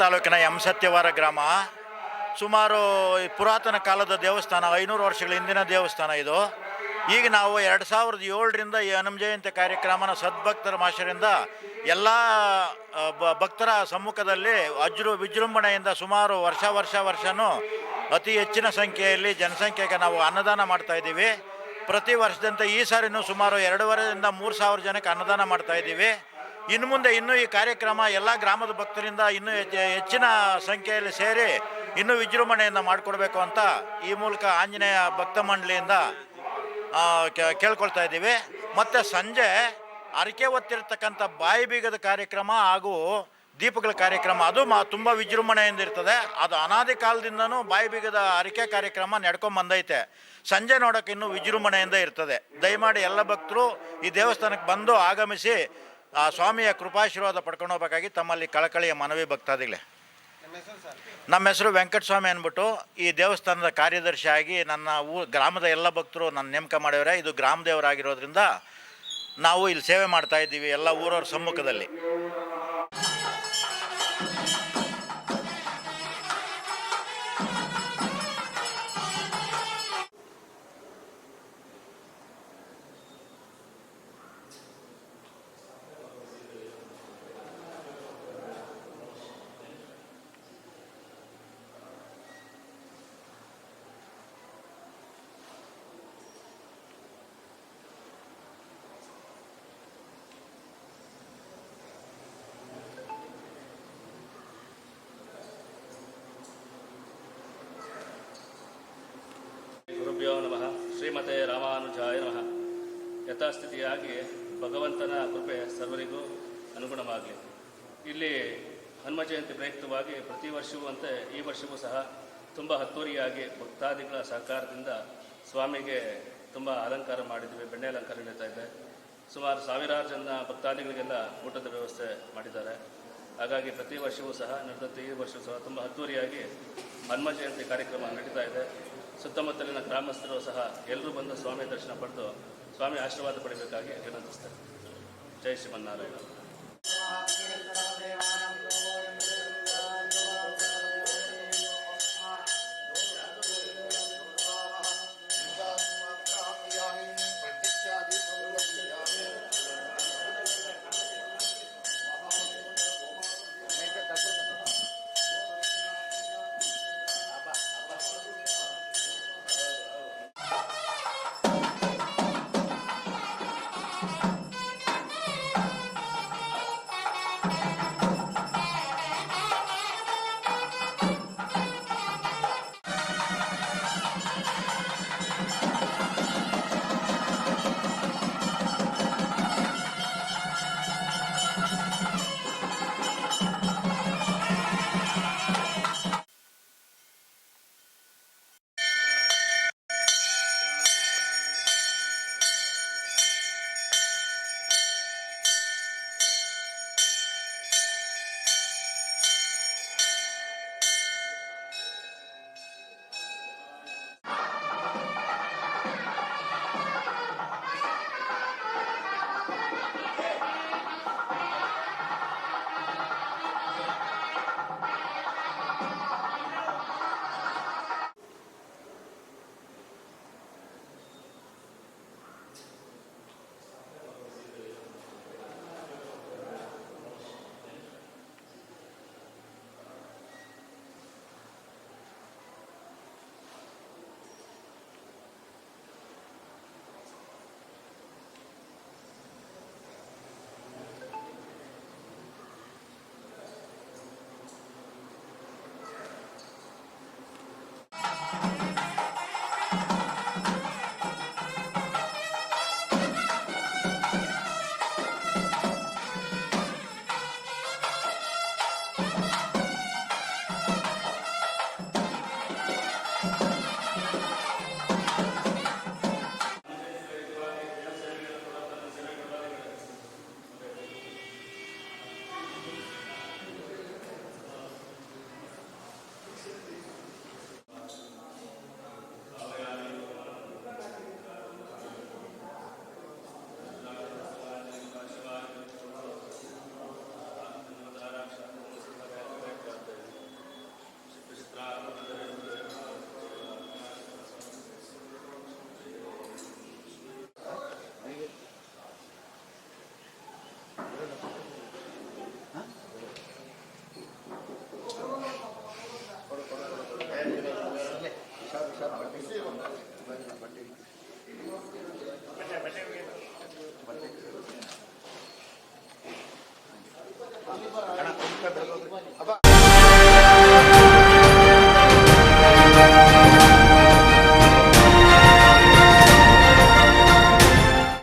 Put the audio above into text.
ತಾಲೂಕಿನ ಎಂ ಸತ್ಯವಾರ ಗ್ರಾಮ. ಸುಮಾರು ಪುರಾತನ ಕಾಲದ ದೇವಸ್ಥಾನ, 500 ವರ್ಷಗಳ ಹಿಂದಿನ ದೇವಸ್ಥಾನ ಇದು. ಈಗ ನಾವು 2007ರಿಂದ ಈ ಹನುಮ ಜಯಂತಿ ಕಾರ್ಯಕ್ರಮನ ಸದ್ಭಕ್ತರ ಮಾಷರಿಂದ ಎಲ್ಲ ಭಕ್ತರ ಸಮ್ಮುಖದಲ್ಲಿ ವಿಜೃಂಭಣೆಯಿಂದ ಸುಮಾರು ವರ್ಷನೂ ಅತಿ ಹೆಚ್ಚಿನ ಸಂಖ್ಯೆಯಲ್ಲಿ ಜನಸಂಖ್ಯೆಗೆ ನಾವು ಅನ್ನದಾನ ಮಾಡ್ತಾ ಇದ್ದೀವಿ. ಪ್ರತಿ ವರ್ಷದಂತೆ ಈ ಸಾರಿನೂ ಸುಮಾರು 2,500ರಿಂದ 3,000 ಜನಕ್ಕೆ ಅನ್ನದಾನ ಮಾಡ್ತಾ ಇದ್ದೀವಿ. ಇನ್ನು ಮುಂದೆ ಈ ಕಾರ್ಯಕ್ರಮ ಎಲ್ಲ ಗ್ರಾಮದ ಭಕ್ತರಿಂದ ಇನ್ನೂ ಹೆಚ್ಚಿನ ಸಂಖ್ಯೆಯಲ್ಲಿ ಸೇರಿ ಇನ್ನೂ ವಿಜೃಂಭಣೆಯಿಂದ ಮಾಡಿಕೊಡ್ಬೇಕು ಅಂತ ಈ ಮೂಲಕ ಆಂಜನೇಯ ಭಕ್ತ ಮಂಡಳಿಯಿಂದ ಕೇಳ್ಕೊಳ್ತಾ ಇದ್ದೀವಿ. ಮತ್ತು ಸಂಜೆ ಅರಕೆ ಹೊತ್ತಿರ್ತಕ್ಕಂಥ ಬಾಯಿ ಬೀಗದ ಕಾರ್ಯಕ್ರಮ ಹಾಗೂ ದೀಪಗಳ ಕಾರ್ಯಕ್ರಮ ಅದು ತುಂಬ ವಿಜೃಂಭಣೆಯಿಂದ ಇರ್ತದೆ. ಅದು ಅನಾದಿ ಕಾಲದಿಂದನೂ ಬಾಯಿ ಬೀಗದ ಅರಕೆ ಕಾರ್ಯಕ್ರಮ ನಡ್ಕೊಂಬಂದೈತೆ. ಸಂಜೆ ನೋಡೋಕೆ ಇನ್ನೂ ವಿಜೃಂಭಣೆಯಿಂದ ಇರ್ತದೆ. ದಯಮಾಡಿ ಎಲ್ಲ ಭಕ್ತರು ಈ ದೇವಸ್ಥಾನಕ್ಕೆ ಬಂದು ಆಗಮಿಸಿ ಸ್ವಾಮಿಯ ಕೃಪಾಶೀರ್ವಾದ ಪಡ್ಕೊಂಡು ಹೋಗ್ಬೇಕಾಗಿ ತಮ್ಮಲ್ಲಿ ಕಳಕಳಿಯ ಮನವಿ ಭಕ್ತಾದಿಗಳೇ. ನಮ್ಮ ಹೆಸರು ವೆಂಕಟಸ್ವಾಮಿ ಅಂದ್ಬಿಟ್ಟು ಈ ದೇವಸ್ಥಾನದ ಕಾರ್ಯದರ್ಶಿಯಾಗಿ ನನ್ನ ಗ್ರಾಮದ ಎಲ್ಲ ಭಕ್ತರು ನನ್ನ ನೇಮಕ ಮಾಡಿದರೆ. ಇದು ಗ್ರಾಮ ದೇವರಾಗಿರೋದ್ರಿಂದ ನಾವು ಇಲ್ಲಿ ಸೇವೆ ಮಾಡ್ತಾ ಇದ್ದೀವಿ ಎಲ್ಲ ಊರವ್ರ ಸಮ್ಮುಖದಲ್ಲಿ. ಗುರುಭ್ಯೋ ನಮಃ. ಶ್ರೀಮತೆ ರಾಮಾನುಜಾಯ ನಮಃ. ಯಥಾಸ್ಥಿತಿಯಾಗಿ ಭಗವಂತನ ಕೃಪೆ ಸರ್ವರಿಗೂ ಅನುಗುಣವಾಗಲಿ. ಇಲ್ಲಿ ಹನುಮ ಜಯಂತಿ ಪ್ರಯುಕ್ತವಾಗಿ ಪ್ರತಿ ವರ್ಷವೂ ಅಂತೆ ಈ ವರ್ಷವೂ ಸಹ ತುಂಬ ಅದ್ದೂರಿಯಾಗಿ ಭಕ್ತಾದಿಗಳ ಸಹಕಾರದಿಂದ ಸ್ವಾಮಿಗೆ ತುಂಬ ಅಲಂಕಾರ ಮಾಡಿದ್ದೀವಿ. ಬೆಣ್ಣೆ ಅಲಂಕಾರ ನಡೀತಾ ಇದೆ. ಸುಮಾರು 1000 ಜನ ಭಕ್ತಾದಿಗಳಿಗೆಲ್ಲ ಊಟದ ವ್ಯವಸ್ಥೆ ಮಾಡಿದ್ದಾರೆ. ಹಾಗಾಗಿ ಪ್ರತಿ ವರ್ಷವೂ ಸಹ ನಡೆದಂತೆ ಈ ವರ್ಷವೂ ಸಹ ತುಂಬ ಅದ್ದೂರಿಯಾಗಿ ಹನುಮ ಜಯಂತಿ ಕಾರ್ಯಕ್ರಮ ನಡೀತಾ ಇದೆ. ಸುತ್ತಮುತ್ತಲಿನ ಗ್ರಾಮಸ್ಥರು ಸಹ ಎಲ್ಲರೂ ಬಂದು ಸ್ವಾಮಿ ದರ್ಶನ ಪಡೆದು ಸ್ವಾಮಿ ಆಶೀರ್ವಾದ ಪಡೆಯಬೇಕಾಗಿ ವಿನಂತಿಸ್ತಾರೆ. ಜೈ ಶ್ರೀಮನ್ನಾರಾಯಣ. ಅಪ್ಪ